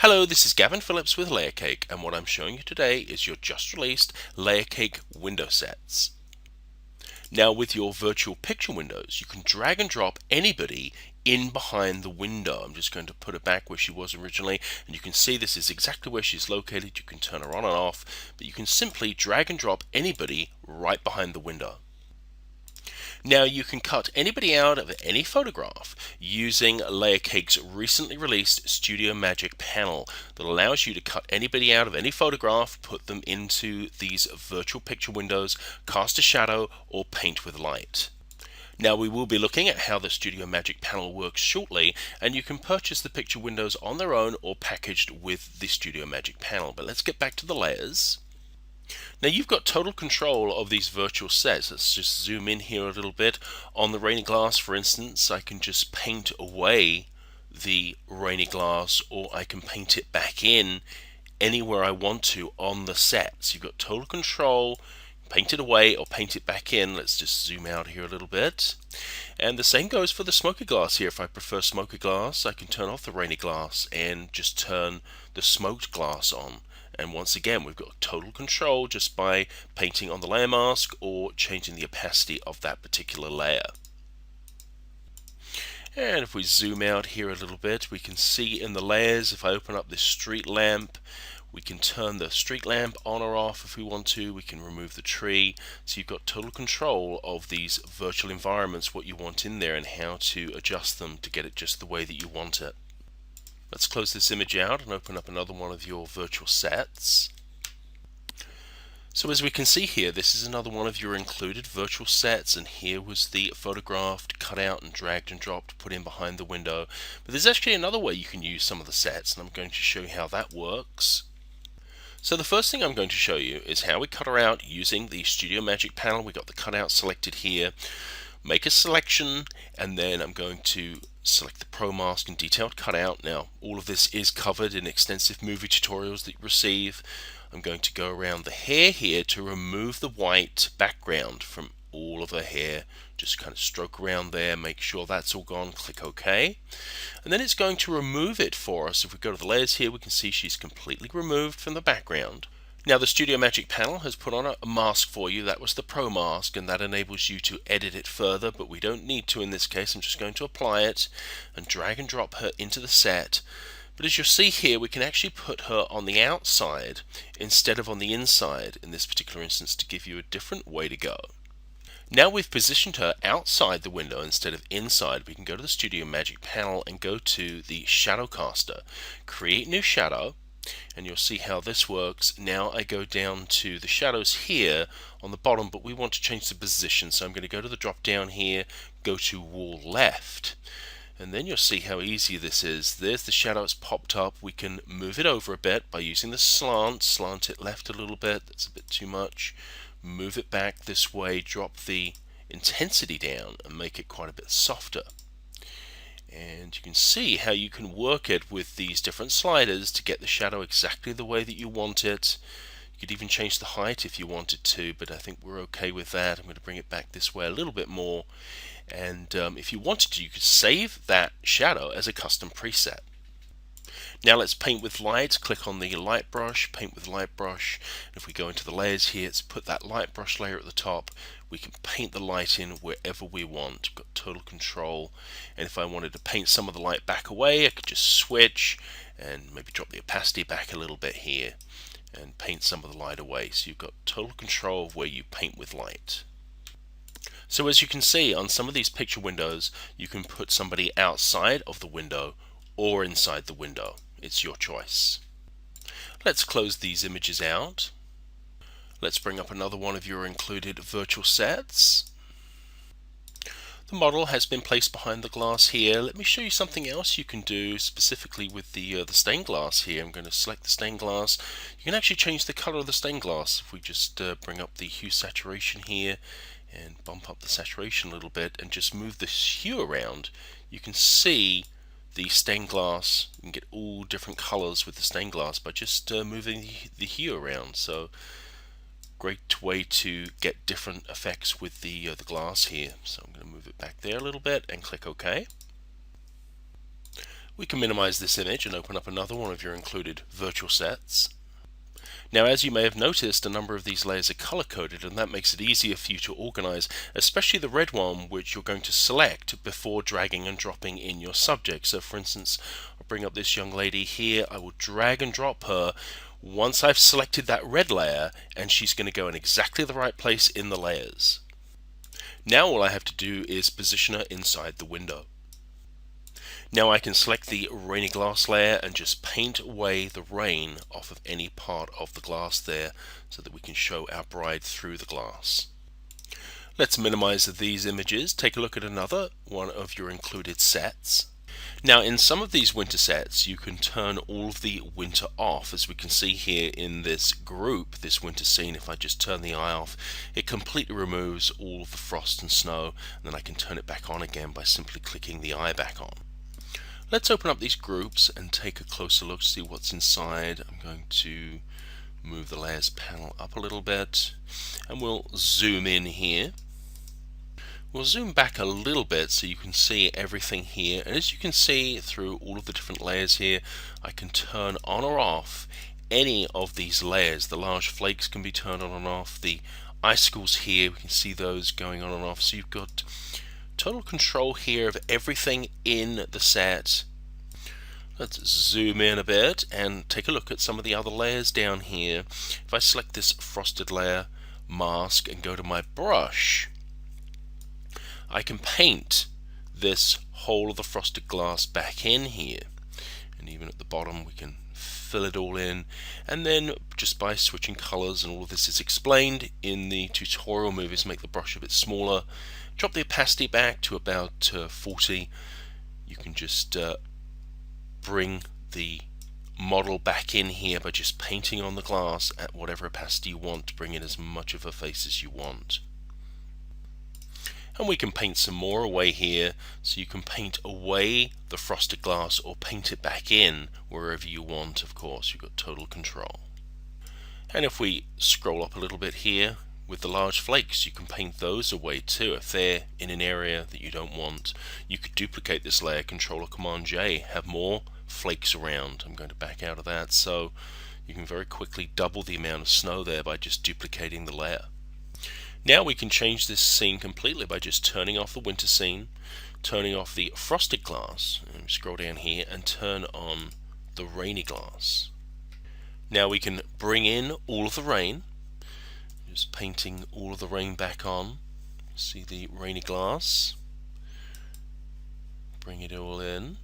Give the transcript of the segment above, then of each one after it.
Hello, this is Gavin Phillips with LayerCake, and what I'm showing you today is your just released LayerCake window sets. Now with your virtual picture windows, you can drag and drop anybody in behind the window. I'm just going to put her back where she was originally, and you can see this is exactly where she's located. You can turn her on and off, but you can simply drag and drop anybody right behind the window. Now you can cut anybody out of any photograph using LayerCake's recently released Studio Magic panel that allows you to cut anybody out of any photograph, put them into these virtual picture windows, cast a shadow, or paint with light. Now we will be looking at how the Studio Magic panel works shortly, and you can purchase the picture windows on their own or packaged with the Studio Magic panel. But let's get back to the layers. Now you've got total control of these virtual sets. Let's just zoom in here a little bit. On the rainy glass, for instance, I can just paint away the rainy glass, or I can paint it back in anywhere I want to on the set. So you've got total control. Paint it away or paint it back in. Let's just zoom out here a little bit. And the same goes for the smoky glass here. If I prefer smoky glass, I can turn off the rainy glass and just turn the smoked glass on. And once again, we've got total control just by painting on the layer mask or changing the opacity of that particular layer. And if we zoom out here a little bit, we can see in the layers, if I open up this street lamp, we can turn the street lamp on or off if we want to. We can remove the tree. So you've got total control of these virtual environments, what you want in there and how to adjust them to get it just the way that you want it. Let's close this image out and open up another one of your virtual sets. So as we can see here, this is another one of your included virtual sets, and here was the photographed, cut out and dragged and dropped, put in behind the window. But there's actually another way you can use some of the sets, and I'm going to show you how that works. So the first thing I'm going to show you is how we cut her out using the Studio Magic panel. We got the cutout selected here. Make a selection, and then I'm going to select the Pro Mask and Detailed Cutout. Now all of this is covered in extensive movie tutorials that you receive. I'm going to go around the hair here to remove the white background from all of her hair. Just kind of stroke around there, make sure that's all gone, click OK. And then it's going to remove it for us. If we go to the layers here, we can see she's completely removed from the background. Now the Studio Magic panel has put on a mask for you. That was the Pro Mask, and that enables you to edit it further, but we don't need to in this case. I'm just going to apply it and drag and drop her into the set. But as you'll see here, we can actually put her on the outside instead of on the inside in this particular instance to give you a different way to go. Now we've positioned her outside the window instead of inside, we can go to the Studio Magic panel and go to the Shadow Caster, create new shadow, and you'll see how this works. Now I go down to the shadows here on the bottom, but we want to change the position, so I'm going to go to the drop down here, go to wall left, and then you'll see how easy this is. There's the shadow, it's popped up. We can move it over a bit by using the slant it left a little bit, that's a bit too much. Move it back this way, drop the intensity down and make it quite a bit softer. And you can see how you can work it with these different sliders to get the shadow exactly the way that you want it. You could even change the height if you wanted to, but I think we're okay with that. I'm going to bring it back this way a little bit more. And if you wanted to, you could save that shadow as a custom preset. Now let's paint with light. Click on the light brush, paint with light brush. If we go into the layers here, let's put that light brush layer at the top. We can paint the light in wherever we want. Got total control. And if I wanted to paint some of the light back away, I could just switch and maybe drop the opacity back a little bit here and paint some of the light away. So you've got total control of where you paint with light. So as you can see on some of these picture windows, you can put somebody outside of the window or inside the window. It's your choice. Let's close these images out. Let's bring up another one of your included virtual sets. The model has been placed behind the glass here. Let me show you something else you can do specifically with the stained glass here. I'm going to select the stained glass. You can actually change the color of the stained glass. If we just bring up the hue saturation here and bump up the saturation a little bit and just move the hue around, you can see the stained glass. You can get all different colors with the stained glass by just moving the hue around. So great way to get different effects with the glass here. So I'm going to move it back there a little bit and click OK. We can minimize this image and open up another one of your included virtual sets. Now, as you may have noticed, a number of these layers are color-coded, and that makes it easier for you to organize, especially the red one, which you're going to select before dragging and dropping in your subject. So for instance, I'll bring up this young lady here. I will drag and drop her once I've selected that red layer, and she's going to go in exactly the right place in the layers. Now all I have to do is position her inside the window. Now I can select the rainy glass layer and just paint away the rain off of any part of the glass there so that we can show our bride through the glass. Let's minimize these images. Take a look at another one of your included sets. Now in some of these winter sets you can turn all of the winter off, as we can see here in this group, this winter scene. If I just turn the eye off, it completely removes all of the frost and snow, and then I can turn it back on again by simply clicking the eye back on. Let's open up these groups and take a closer look to see what's inside. I'm going to move the layers panel up a little bit and we'll zoom in here. We'll zoom back a little bit so you can see everything here, and as you can see through all of the different layers here, I can turn on or off any of these layers. The large flakes can be turned on and off. The icicles here, we can see those going on and off. So you've got total control here of everything in the set. Let's zoom in a bit and take a look at some of the other layers down here. If I select this frosted layer, mask, and go to my brush, I can paint this whole of the frosted glass back in here. And even at the bottom we can fill it all in, and then just by switching colors, and all of this is explained in the tutorial movies, make the brush a bit smaller, drop the opacity back to about 40. You can just bring the model back in here by just painting on the glass at whatever opacity you want to bring in as much of her face as you want. And we can paint some more away here, so you can paint away the frosted glass or paint it back in wherever you want. Of course, you've got total control. And if we scroll up a little bit here, with the large flakes, you can paint those away too. If they're in an area that you don't want, you could duplicate this layer, Control or Command J, have more flakes around. I'm going to back out of that, so you can very quickly double the amount of snow there by just duplicating the layer. Now we can change this scene completely by just turning off the winter scene, turning off the frosted glass, and scroll down here and turn on the rainy glass. Now we can bring in all of the rain, just painting all of the rain back on. See the rainy glass, bring it all in,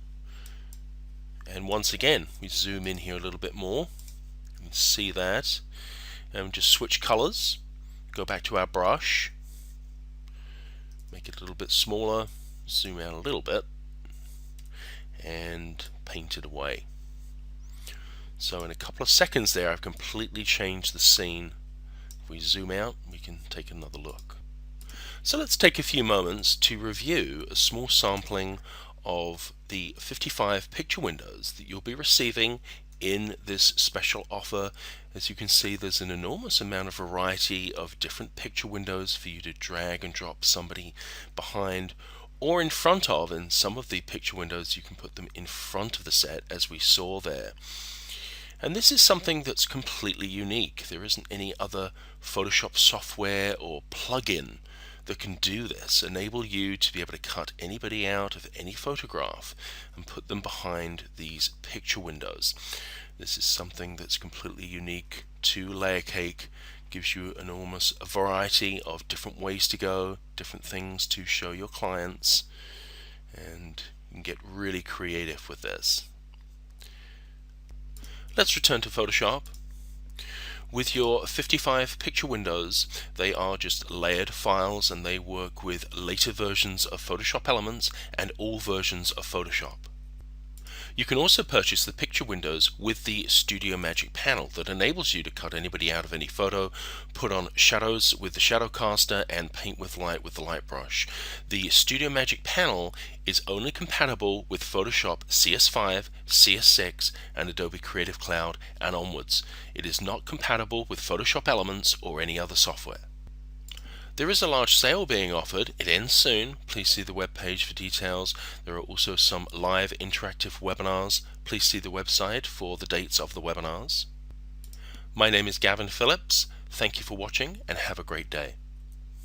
and once again we zoom in here a little bit more. You can see that, and just switch colors, go back to our brush, make it a little bit smaller, zoom out a little bit, and paint it away. So in a couple of seconds there I've completely changed the scene. If we zoom out, we can take another look. So let's take a few moments to review a small sampling of the 55 picture windows that you'll be receiving in this special offer. As you can see, there's an enormous amount of variety of different picture windows for you to drag and drop somebody behind or in front of. In some of the picture windows you can put them in front of the set, as we saw there. And this is something that's completely unique. There isn't any other Photoshop software or plugin that can do this, enable you to be able to cut anybody out of any photograph and put them behind these picture windows. This is something that's completely unique to By-LayerCake, gives you an enormous variety of different ways to go, different things to show your clients, and you can get really creative with this. Let's return to Photoshop. With your 55 picture windows, they are just layered files and they work with later versions of Photoshop Elements and all versions of Photoshop. You can also purchase the picture windows with the Studio Magic panel that enables you to cut anybody out of any photo, put on shadows with the shadow caster, and paint with light with the light brush. The Studio Magic panel is only compatible with Photoshop CS5, CS6, and Adobe Creative Cloud and onwards. It is not compatible with Photoshop Elements or any other software. There is a large sale being offered. It ends soon. Please see the webpage for details. There are also some live interactive webinars. Please see the website for the dates of the webinars. My name is Gavin Phillips. Thank you for watching and have a great day.